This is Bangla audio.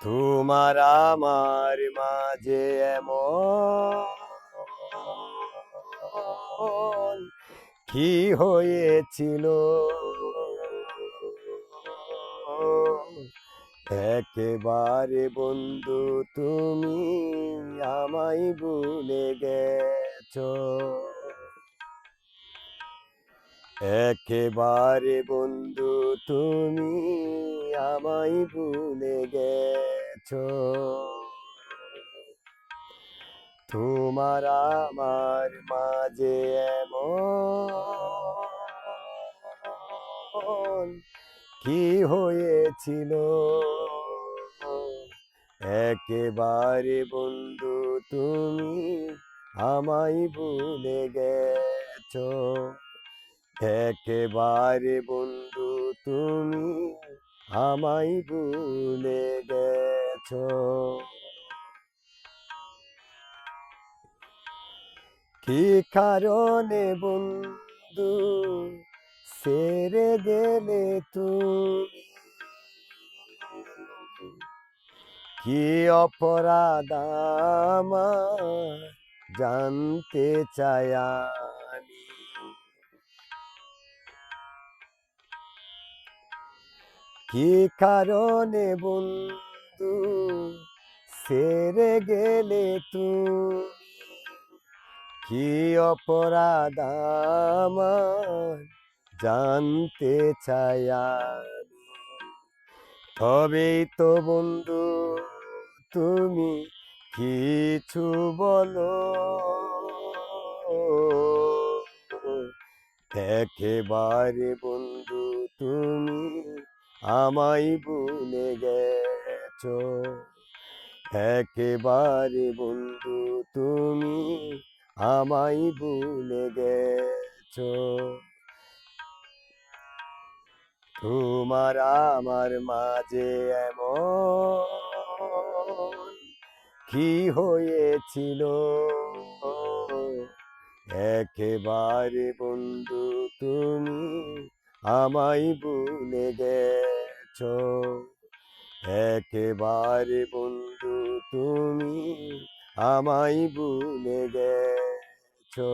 তোমার আমার মাঝে এমন কি হয়েছিল? একেবারে বন্ধু তুমি আমায় ভুলে গেছো। একেবারে বন্ধু তুমি আমায় ভুলে গেছো। তোমার আমার মাঝে এমন কি হয়েছিল? একেবারে বন্ধু তুমি আমায় ভুলে গেছো। একেবারে বন্ধু তুমি আমায় ভুলে গেছো। কি কারণে বন্ধু ছেড়ে গেলে তুমি? কি অপরাধ আমার জানতে চাই আমি। কি কারণে বন্ধু ছেড়ে গেলে তুমি? কি অপরাধ আমার জানতে চাই আমি। তবেই তো বন্ধু তুমি কিছু বলো। একেবারে বন্ধু তুমি আমায় ভুলে গেছো। একেবারে বন্ধু তুমি আমায় ভুলে গেছো। তোমার আমার মাঝে এমন কি হয়েছিল? একেবারে বন্ধু তুমি আমায় ভুলে গেছো। একেবারে বন্ধু তুমি আমায় ভুলে গেছো।